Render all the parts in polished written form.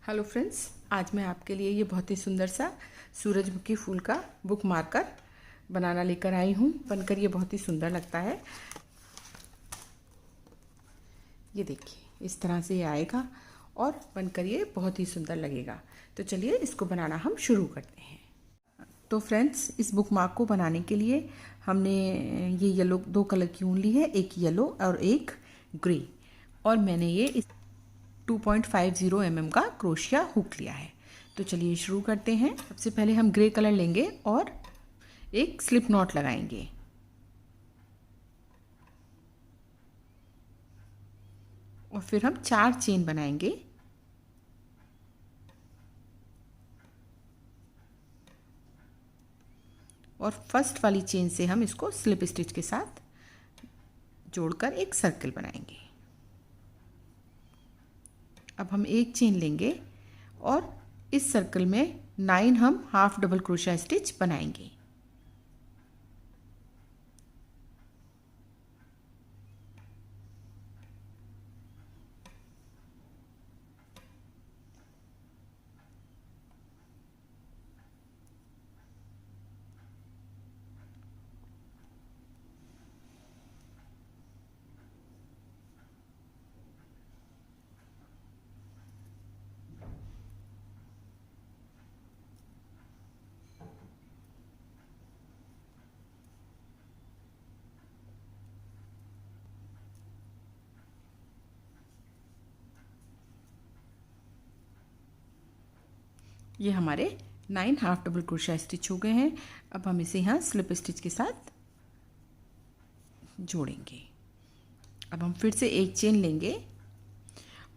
Hello friends, आज मैं आपके लिए ये बहुत ही सुंदर सा सूरजमुखी फूल का बुक मार्कर बनाना लेकर आई हूँ। बनकर ये बहुत ही सुंदर लगता है। ये देखिए, इस तरह से ये आएगा और बनकर ये बहुत ही सुंदर लगेगा। तो चलिए इसको बनाना हम शुरू करते हैं। तो फ्रेंड्स, इस बुक मार्क को बनाने के लिए हमने ये येलो 2 कलर की ऊन ली है, एक येलो और एक ग्रे, और मैंने ये 2.50 mm का क्रोशिया हुक लिया है। तो चलिए शुरू करते हैं। सबसे पहले हम ग्रे कलर लेंगे और एक स्लिप नॉट लगाएंगे। और फिर हम 4 चेन बनाएंगे। और फर्स्ट वाली चेन से हम इसको स्लिप स्टिच के साथ जोड़कर एक सर्कल बनाएंगे। अब हम एक चेन लेंगे और इस सर्कल में 9 हम हाफ डबल क्रोशिया स्टिच बनाएंगे। ये हमारे 9 हाफ डबल क्रोशिया स्टिच हो गए हैं। अब हम इसे यहाँ स्लिप स्टिच के साथ जोड़ेंगे। अब हम फिर से एक चेन लेंगे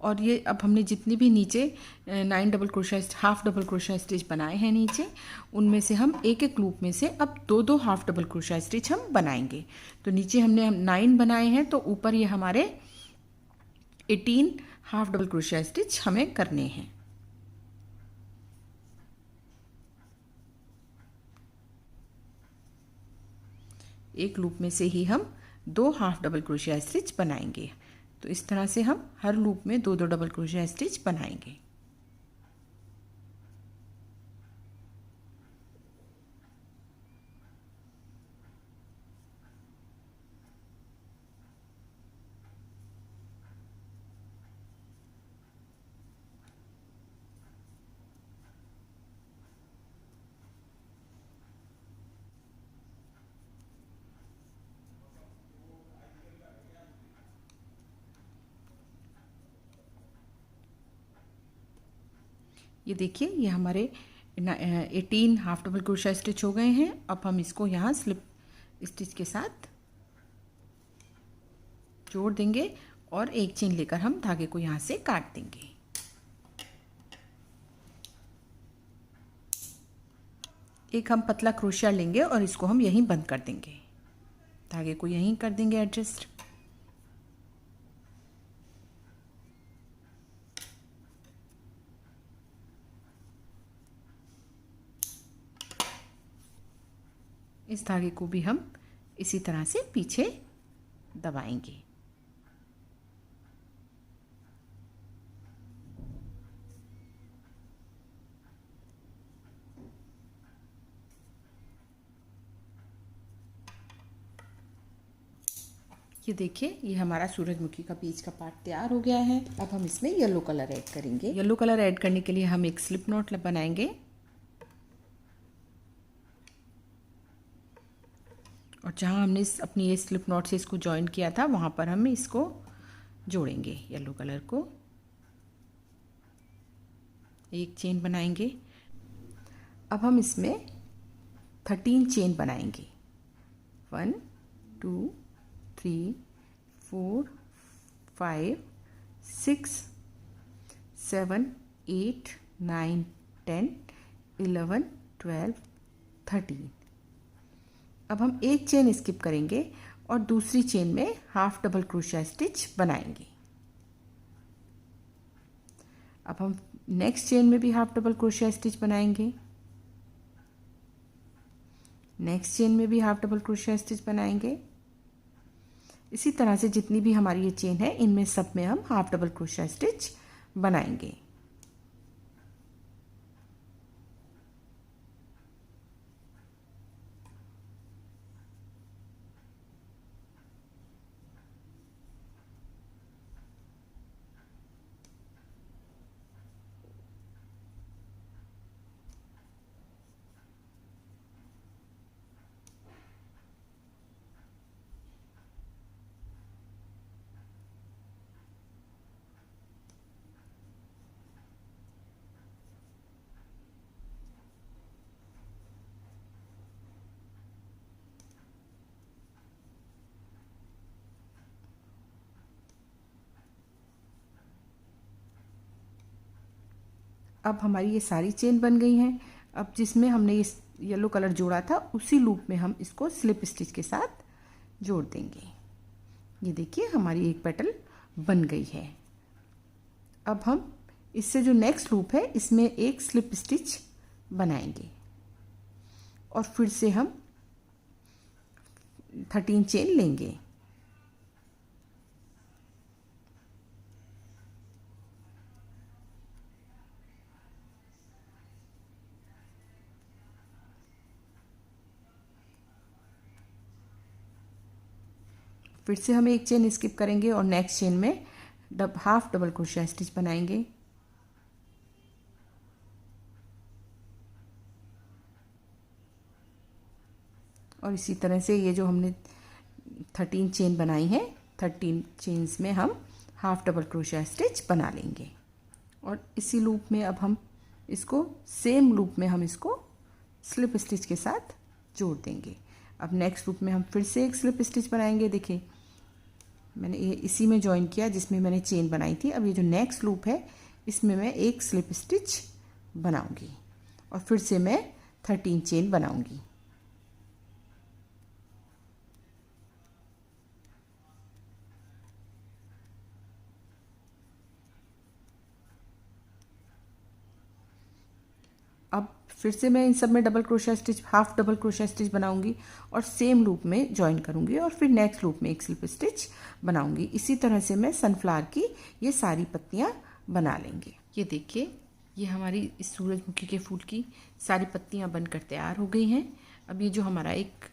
और ये अब हमने जितनी भी नीचे 9 double crochet half double crochet stitch बनाए हैं नीचे, उनमें से हम एक एक लूप में से अब 2-2 हाफ डबल क्रोशिया स्टिच हम बनाएंगे। तो नीचे हमने 9 बनाए हैं, तो ऊपर ये हमारे 18 हाफ डबल क्रोशिया स्टिच हमें करने हैं। एक लूप में से ही हम 2 हाफ डबल क्रोशिया स्टिच बनाएंगे। तो इस तरह से हम हर लूप में 2-2 डबल क्रोशिया स्टिच बनाएंगे। ये देखिए, ये हमारे 18 हाफ डबल क्रोशिया स्टिच हो गए हैं। अब हम इसको यहाँ स्लिप स्टिच के साथ जोड़ देंगे और एक चेन लेकर हम धागे को यहाँ से काट देंगे। एक हम पतला क्रोशिया लेंगे और इसको हम यहीं बंद कर देंगे। धागे को यहीं कर देंगे एडजस्ट। इस धागे को भी हम इसी तरह से पीछे दबाएंगे। ये देखिए, ये हमारा सूरजमुखी का बीज का पार्ट तैयार हो गया है। अब हम इसमें येलो कलर ऐड करेंगे। येलो कलर ऐड करने के लिए हम एक स्लिप नॉट बनाएंगे और जहाँ हमने अपनी ये स्लिप नॉट से इसको जॉइन किया था वहाँ पर हम इसको जोड़ेंगे। येलो कलर को एक चेन बनाएंगे। अब हम इसमें 13 चेन बनाएंगे। 1 2 3 4 5 6 7 8 9 10 11 12 13। अब हम एक चेन स्किप करेंगे और दूसरी चेन में हाफ डबल क्रोशिया स्टिच बनाएंगे। अब हम नेक्स्ट चेन में भी हाफ डबल क्रोशिया स्टिच बनाएंगे। नेक्स्ट चेन में भी हाफ डबल क्रोशिया स्टिच बनाएंगे। इसी तरह से जितनी भी हमारी ये चेन है, इनमें सब में हम हाफ डबल क्रोशिया स्टिच बनाएंगे। अब हमारी ये सारी चेन बन गई हैं। अब जिसमें हमने ये येलो कलर जोड़ा था उसी लूप में हम इसको स्लिप स्टिच के साथ जोड़ देंगे। ये देखिए हमारी एक पेटल बन गई है। अब हम इससे जो नेक्स्ट लूप है इसमें एक स्लिप स्टिच बनाएंगे और फिर से हम 13 चेन लेंगे। फिर से हम एक चेन स्किप करेंगे और नेक्स्ट चेन में हाफ डबल क्रोशिया स्टिच बनाएंगे। और इसी तरह से ये जो हमने 13 चेन बनाई है 13 चेन्स में हम हाफ डबल क्रोशिया स्टिच बना लेंगे। और इसी लूप में अब हम इसको सेम लूप में हम इसको स्लिप स्टिच के साथ जोड़ देंगे। अब नेक्स्ट लूप में हम फिर से एक स्लिप स्टिच बनाएंगे। देखिए मैंने ये इसी में जॉइन किया जिसमें मैंने चेन बनाई थी। अब ये जो नेक्स्ट लूप है इसमें मैं एक स्लिप स्टिच बनाऊंगी और फिर से मैं 13 चेन बनाऊंगी। अब फिर से मैं इन सब में double crochet stitch half double crochet stitch बनाऊंगी और सेम लूप में जॉइन करूंगी और फिर नेक्स्ट लूप में एक स्लिप स्टिच बनाऊंगी। इसी तरह से मैं सनफ्लावर की ये सारी पत्तियां बना लेंगे। ये देखिए ये हमारी इस सूरजमुखी के फूल की सारी पत्तियां बनकर तैयार हो गई हैं। अब ये जो हमारा एक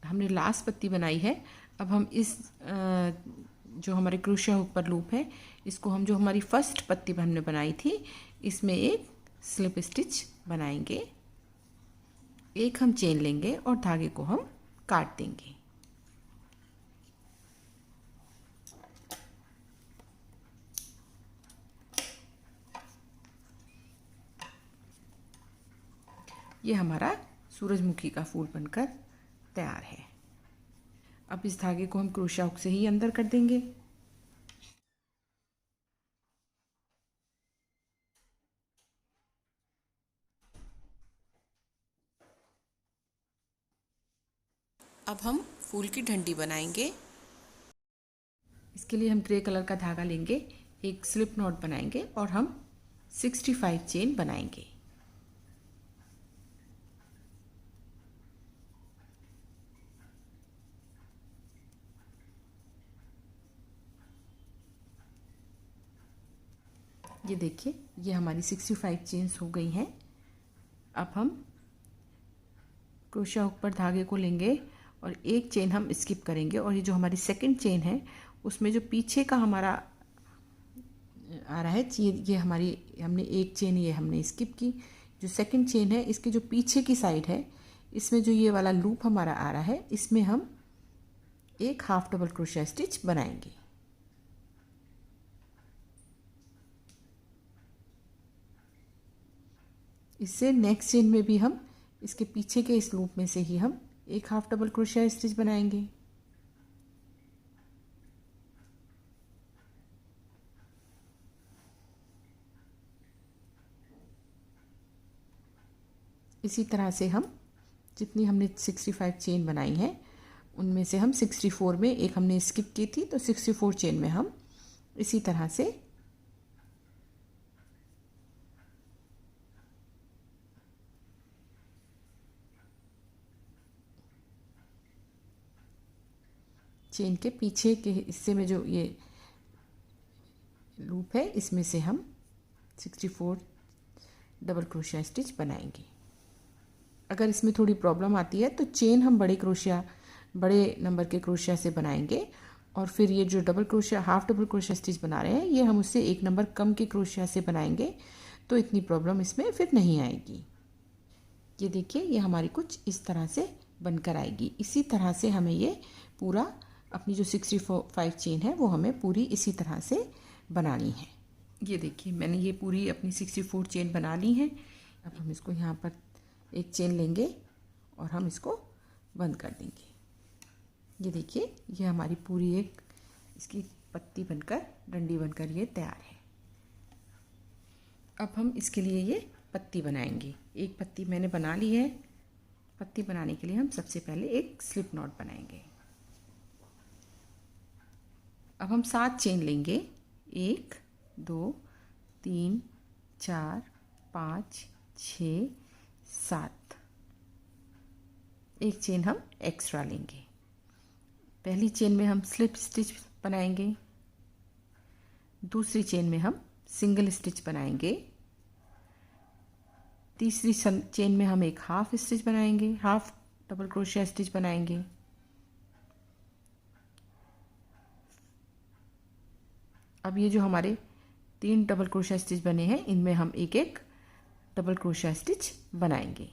हमने लास्ट पत्ती बनाई है, अब हम इस जो हमारे क्रोशिया हुक पर लूप है इसको हम जो हमारी फर्स्ट पत्ती हमने बनाई थी इसमें एक स्लिप स्टिच बनाएंगे। एक हम चेन लेंगे और धागे को हम काट देंगे। ये हमारा सूरजमुखी का फूल बनकर तैयार है। अब इस धागे को हम क्रोशिया हुक से ही अंदर कर देंगे। अब हम फूल की डंडी बनाएंगे। इसके लिए हम ग्रे कलर का धागा लेंगे, एक स्लिप नॉट बनाएंगे और हम 65 चेन बनाएंगे। ये देखिए ये हमारी 65 चेन्स हो गई हैं। अब हम क्रोशिया हुक पर धागे को लेंगे और एक चेन हम स्किप करेंगे और ये जो हमारी सेकंड चेन है उसमें जो पीछे का हमारा आ रहा है ये हमारी हमने एक चेन ये हमने स्किप की। जो सेकंड चेन है इसके जो पीछे की साइड है इसमें जो ये वाला लूप हमारा आ रहा है इसमें हम एक हाफ डबल क्रोशिया स्टिच बनाएंगे। इससे नेक्स्ट चेन में भी हम इसके पीछे के इस लूप में से ही हम एक हाफ डबल क्रोशिया स्टिच बनाएंगे। इसी तरह से हम जितनी हमने 65 चेन बनाई है उनमें से हम 64 में एक हमने स्किप की थी तो 64 चेन में हम इसी तरह से चेन के पीछे के हिस्से में जो ये लूप है इसमें से हम 64 डबल क्रोशिया स्टिच बनाएंगे। अगर इसमें थोड़ी प्रॉब्लम आती है तो चेन हम बड़े नंबर के क्रोशिया से बनाएंगे और फिर ये जो double crochet half double crochet stitch बना रहे हैं ये हम उससे एक नंबर कम के क्रोशिया से बनाएंगे तो इतनी प्रॉब्लम इसमें फिर नहीं आएगी। ये देखिए ये हमारी कुछ इस तरह से बनकर आएगी। इसी तरह से हमें ये पूरा अपनी जो 65 चेन है वो हमें पूरी इसी तरह से बनानी है। ये देखिए मैंने ये पूरी अपनी 64 चेन बना ली है। अब हम इसको यहाँ पर एक चेन लेंगे और हम इसको बंद कर देंगे। ये देखिए ये हमारी पूरी एक इसकी पत्ती बनकर डंडी बनकर ये तैयार है। अब हम इसके लिए ये पत्ती बनाएंगे। एक पत्ती मैंने बना ली है। पत्ती बनाने के लिए हम सबसे पहले एक स्लिप नॉट बनाएंगे। अब हम 7 चेन लेंगे। 1 2 3 4 5 6 7। एक चेन हम एक्स्ट्रा लेंगे। पहली चेन में हम स्लिप स्टिच बनाएंगे। दूसरी चेन में हम सिंगल स्टिच बनाएंगे। तीसरी चेन में हम एक हाफ स्टिच बनाएंगे, हाफ डबल क्रोशिया स्टिच बनाएंगे। अब ये जो हमारे 3 डबल क्रोशिया स्टिच बने हैं, इनमें हम एक एक डबल क्रोशिया स्टिच बनाएंगे।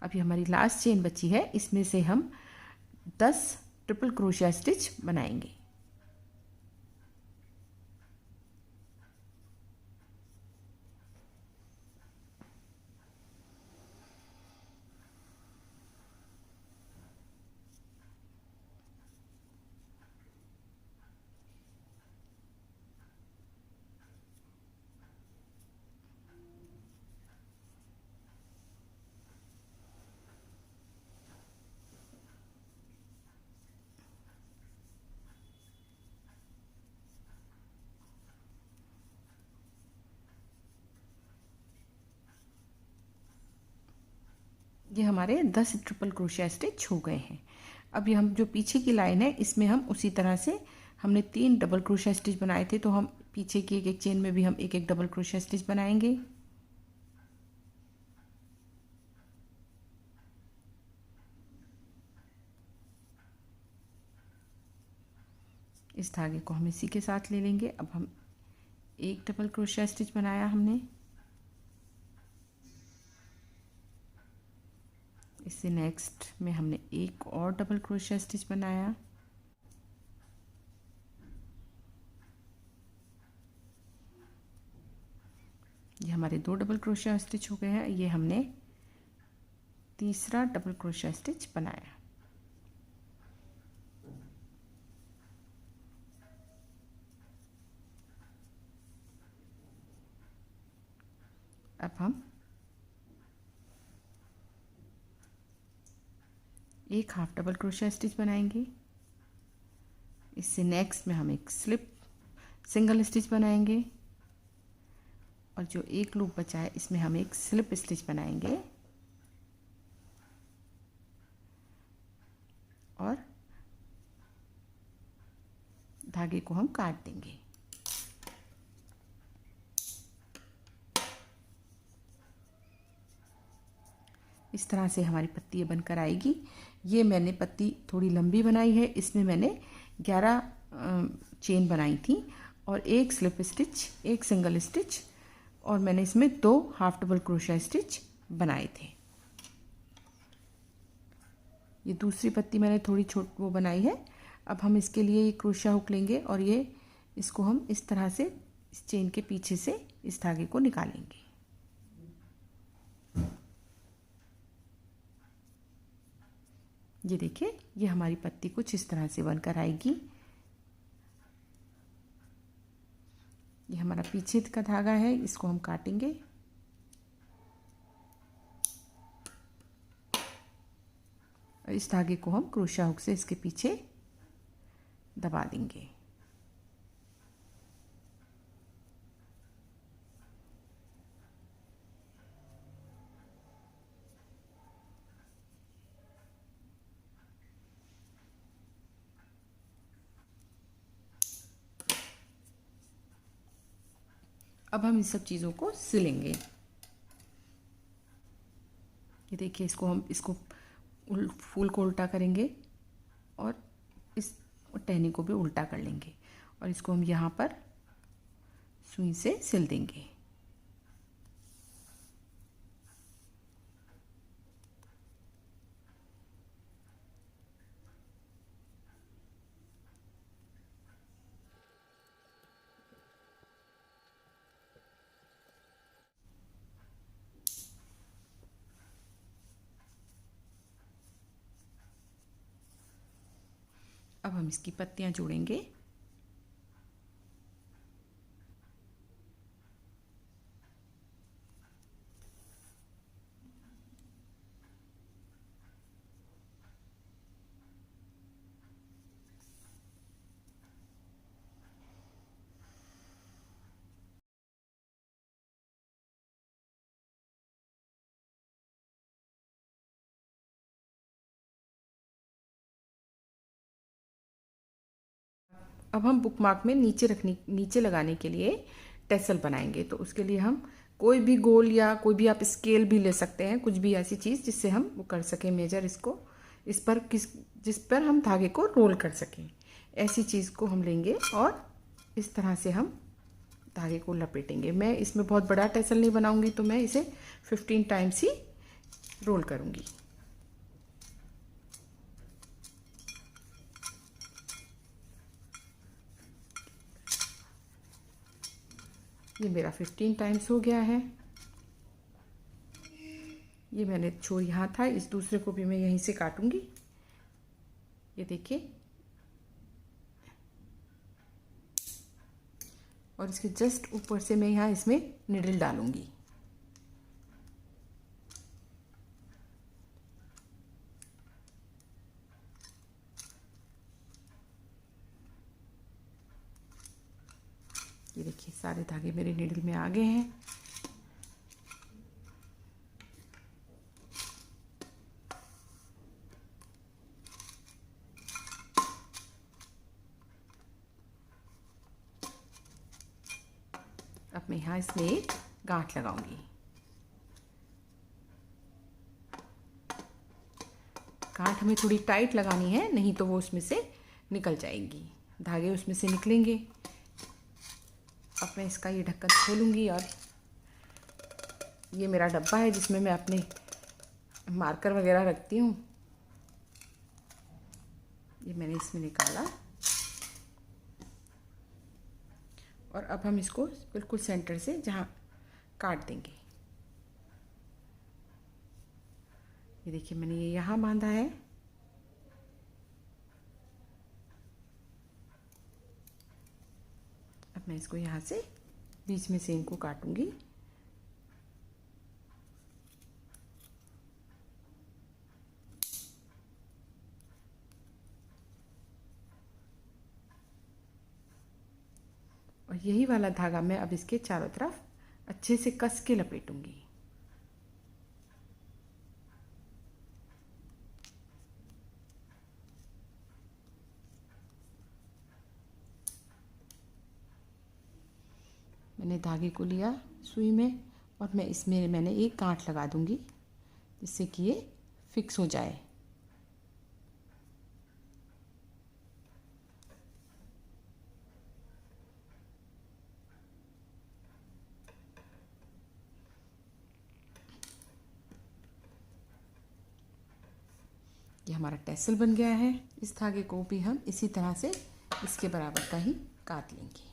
अभी हमारी लास्ट चेन बची है, इसमें से हम 10 ट्रिपल क्रोशिया स्टिच बनाएंगे। ये हमारे 10 ट्रिपल क्रोशिया स्टिच हो गए हैं। अब ये हम जो पीछे की लाइन है, इसमें हम उसी तरह से हमने 3 डबल क्रोशिया स्टिच बनाए थे, तो हम पीछे की एक एक चेन में भी हम एक एक डबल क्रोशिया स्टिच बनाएंगे। इस धागे को हम इसी के साथ ले लेंगे। अब हम एक डबल क्रोशिया स्टिच बनाया हमने, इससे नेक्स्ट में हमने एक और डबल क्रोशिया स्टिच बनाया। ये हमारे 2 डबल क्रोशिया स्टिच हो गए हैं। ये हमने तीसरा डबल क्रोशिया स्टिच बनाया। अब हम एक हाफ डबल क्रोशिया स्टिच बनाएंगे। इससे नेक्स्ट में हम एक सिंगल स्टिच बनाएंगे, और जो एक लूप बचा है इसमें हम एक स्लिप स्टिच बनाएंगे और धागे को हम काट देंगे। इस तरह से हमारी पत्ती बनकर आएगी। ये मैंने पत्ती थोड़ी लंबी बनाई है, इसमें मैंने 11 चेन बनाई थी और एक स्लिप स्टिच, एक सिंगल स्टिच, और मैंने इसमें 2 हाफ डबल क्रोशिया स्टिच बनाए थे। ये दूसरी पत्ती मैंने थोड़ी वो बनाई है। अब हम इसके लिए ये क्रोशिया हुक लेंगे और ये इसको हम इस तरह से इस चेन के पीछे से इस धागे को निकालेंगे। ये देखिए, ये हमारी पत्ती कुछ इस तरह से बनकर आएगी। ये हमारा पीछे का धागा है, इसको हम काटेंगे। और इस धागे को हम क्रोशिया हुक से इसके पीछे दबा देंगे। अब हम इन सब चीज़ों को सिलेंगे। ये देखिए, इसको फूल को उल्टा करेंगे और इस टहनी को भी उल्टा कर लेंगे और इसको हम यहाँ पर सुई से सिल देंगे। अब हम इसकी पत्तियां जोड़ेंगे। अब हम बुकमार्क में नीचे लगाने के लिए टेसल बनाएंगे। तो उसके लिए हम कोई भी गोल या कोई भी आप स्केल भी ले सकते हैं, कुछ भी ऐसी चीज़ जिससे हम वो कर सकें मेजर इसको, जिस पर हम धागे को रोल कर सकें। ऐसी चीज़ को हम लेंगे और इस तरह से हम धागे को लपेटेंगे। मैं इसमें बहुत बड़ा टेसल नहीं बनाऊंगी, तो मैं इसे 15 टाइम्स ही रोल करूंगी। ये मेरा 15 टाइम्स हो गया है। ये मैंने छोर यहाँ था, इस दूसरे को भी मैं यहीं से काटूंगी। ये देखिए, और इसके जस्ट ऊपर से मैं यहाँ इसमें निडल डालूंगी। ये देखिए, सारे धागे मेरे निडल में आ गए हैं। अब मैं यहाँ इसमें एक गांठ लगाऊंगी। गांठ हमें थोड़ी टाइट लगानी है, नहीं तो वो उसमें से निकल जाएगी, धागे उसमें से निकलेंगे। अब मैं इसका ये ढक्कन खोलूंगी और ये मेरा डब्बा है जिसमें मैं अपने मार्कर वगैरह रखती हूँ। ये मैंने इसमें निकाला और अब हम इसको बिल्कुल सेंटर से जहाँ काट देंगे। ये देखिए, मैंने ये यहाँ बांधा है। अब मैं इसको यहाँ से बीच में से इनको काटूंगी। और यही वाला धागा मैं अब इसके चारों तरफ अच्छे से कस के लपेटूंगी। मैंने धागे को लिया सुई में और मैं इसमें मैंने एक गांठ लगा दूंगी, जिससे कि ये फिक्स हो जाए। ये हमारा टेसल बन गया है। इस धागे को भी हम इसी तरह से इसके बराबर का ही काट लेंगे।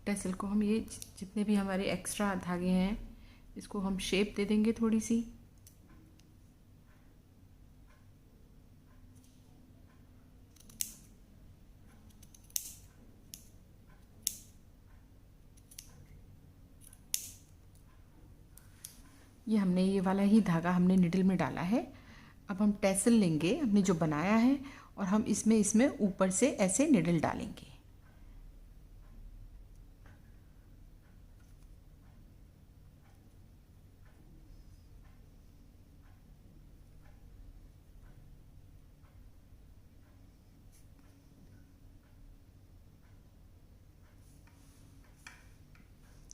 टेसल को हम ये जितने भी हमारे एक्स्ट्रा धागे हैं, इसको हम शेप दे देंगे थोड़ी सी। ये हमने ये वाला ही धागा हमने निडल में डाला है। अब हम टेसल लेंगे हमने जो बनाया है और हम इसमें ऊपर से ऐसे निडल डालेंगे।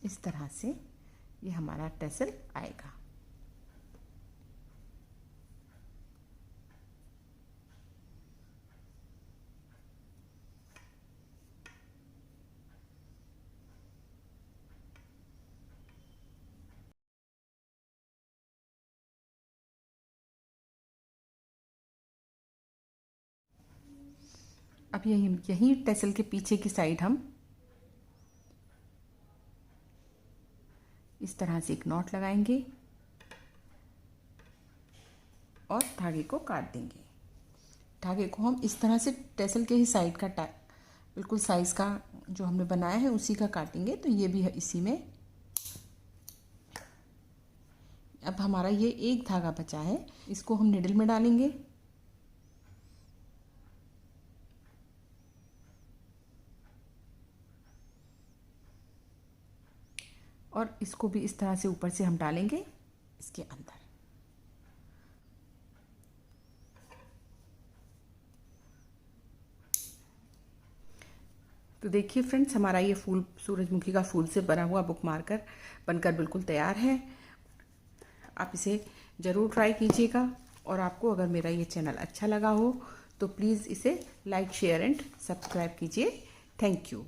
इस तरह से ये हमारा टेसल आएगा। अब यही टेसल के पीछे की साइड हम इस तरह से एक नॉट लगाएंगे और धागे को काट देंगे। धागे को हम इस तरह से टैसल के ही साइड का बिल्कुल साइज़ का जो हमने बनाया है उसी का काटेंगे। तो ये भी है इसी में। अब हमारा ये एक धागा बचा है, इसको हम निडल में डालेंगे और इसको भी इस तरह से ऊपर से हम डालेंगे इसके अंदर। तो देखिए फ्रेंड्स, हमारा ये फूल सूरजमुखी का फूल से बना हुआ बुक मार्कर बनकर बिल्कुल तैयार है। आप इसे ज़रूर ट्राई कीजिएगा और आपको अगर मेरा ये चैनल अच्छा लगा हो तो प्लीज़ इसे लाइक, शेयर एंड सब्सक्राइब कीजिए। Thank you.